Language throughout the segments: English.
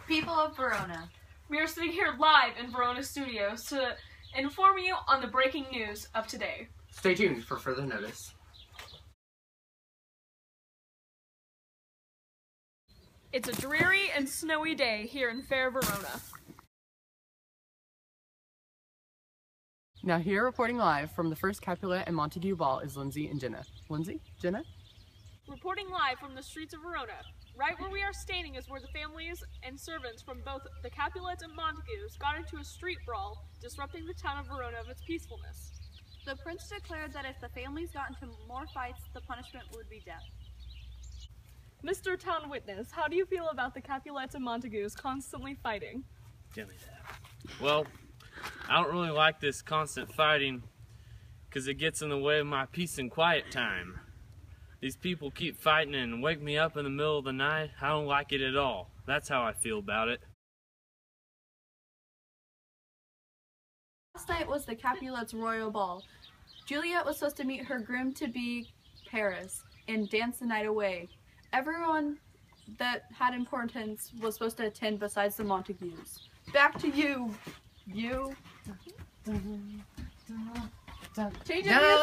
People of Verona. We are sitting here live in Verona Studios to inform you on the breaking news of today. Stay tuned for further notice. It's a dreary and snowy day here in fair Verona. Now here reporting live from the first Capulet and Montague ball is Lindsay and Jenna. Lindsay? Jenna? Reporting live from the streets of Verona. Right where we are standing is where the families and servants from both the Capulets and Montagues got into a street brawl, disrupting the town of Verona of its peacefulness. The prince declared that if the families got into more fights, the punishment would be death. Mr. Town Witness, how do you feel about the Capulets and Montagues constantly fighting? Tell me that. Well, I don't really like this constant fighting because it gets in the way of my peace and quiet time. These people keep fighting and wake me up in the middle of the night. I don't like it at all. That's how I feel about it. Last night was the Capulets' royal ball. Juliet was supposed to meet her groom-to-be, Paris, and dance the night away. Everyone that had importance was supposed to attend besides the Montagues. Back to you.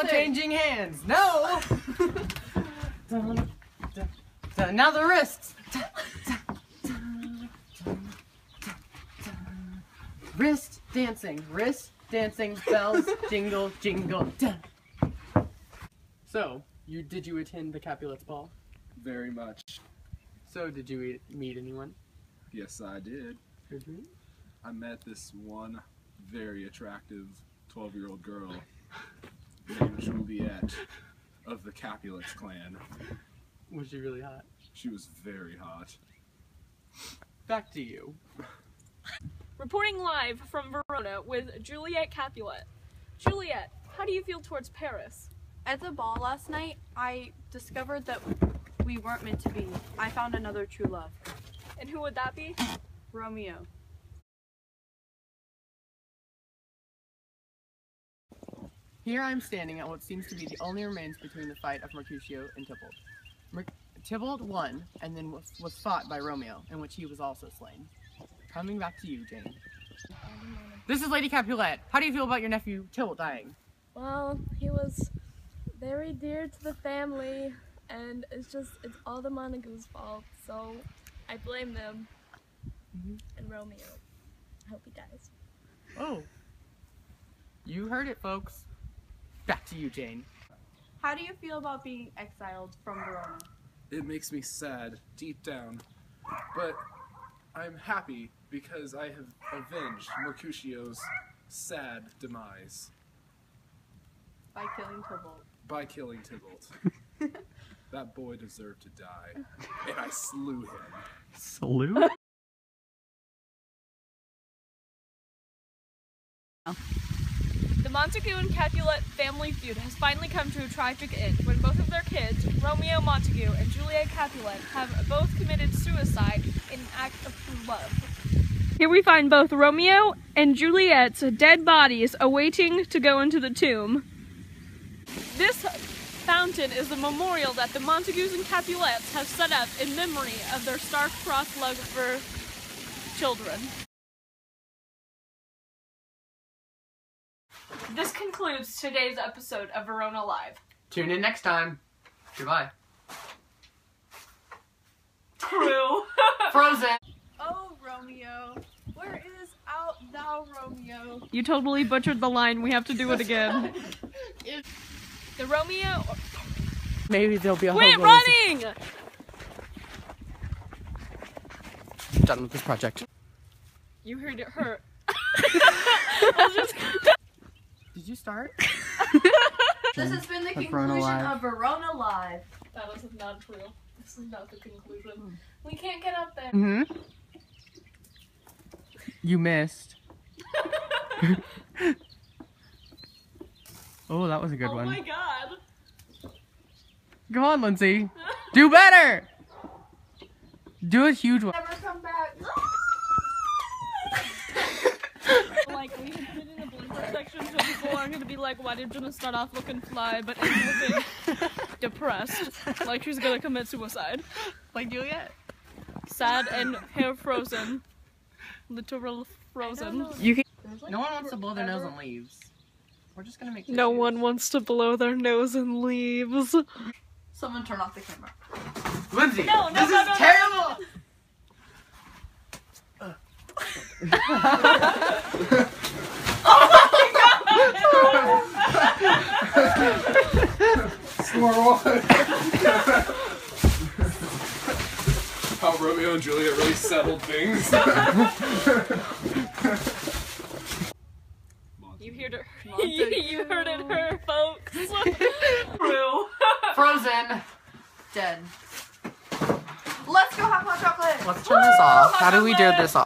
Changing hands. No. Now the wrists. Wrist dancing, bells jingle, jingle. So, did you attend the Capulets ball? Very much. So, did you meet anyone? Yes, I did. I met this one very attractive 12-year-old girl named Juliet of the Capulets clan. Was she really hot? She was very hot. Back to you. Reporting live from Verona with Juliet Capulet. Juliet, how do you feel towards Paris? At the ball last night, I discovered that we weren't meant to be. I found another true love. And who would that be? Romeo. Here I am standing at what seems to be the only remains between the fight of Mercutio and Tybalt. Tybalt won, and then was fought by Romeo, in which he was also slain. Coming back to you, Jane. This is Lady Capulet. How do you feel about your nephew Tybalt dying? Well, he was very dear to the family, and it's all the Montagues' fault, so I blame them. And Romeo. I hope he dies. Oh. You heard it, folks. Back to you, Jane. How do you feel about being exiled from Verona? It makes me sad, deep down, but I'm happy because I have avenged Mercutio's sad demise. By killing Tybalt. By killing Tybalt. That boy deserved to die, and I slew him. Slew? The Montague and Capulet family feud has finally come to a tragic end when both of their kids, Romeo Montague and Juliet Capulet, have both committed suicide in an act of true love. Here we find both Romeo and Juliet's dead bodies awaiting to go into the tomb. This fountain is the memorial that the Montagues and Capulets have set up in memory of their star-crossed love for children. This concludes today's episode of Verona Live. Tune in next time. Goodbye. True. Frozen. Oh, Romeo, where is out thou, Romeo? You totally butchered the line. We have to do it again. The Romeo... Maybe there'll be a Quit running! Done with this project. You heard it hurt. Did you start? This has been the Verona conclusion Live. of Verona Live. That is not true. This is not the conclusion. We can't get up there. Mm-hmm. You missed. Oh, that was a good one. Oh my god. Go on, Lindsay. Do better! Do a huge one. Never come back. Like, we should put it in a blooper section so people aren't gonna be like, why did Jenna start off looking fly but end looking depressed? Like she's gonna commit suicide. Like Juliet. Sad and hair frozen. literal frozen. No one wants to blow their nose on leaves. We're just gonna make No tissues. one wants to blow their nose in leaves. Someone turn off the camera. Lindsay, No, this no, is no, terrible! How Romeo and Juliet really settled things. You heard it, her folks. Frozen. Dead. Let's go have hot chocolate. Let's turn this off. How do we do this off?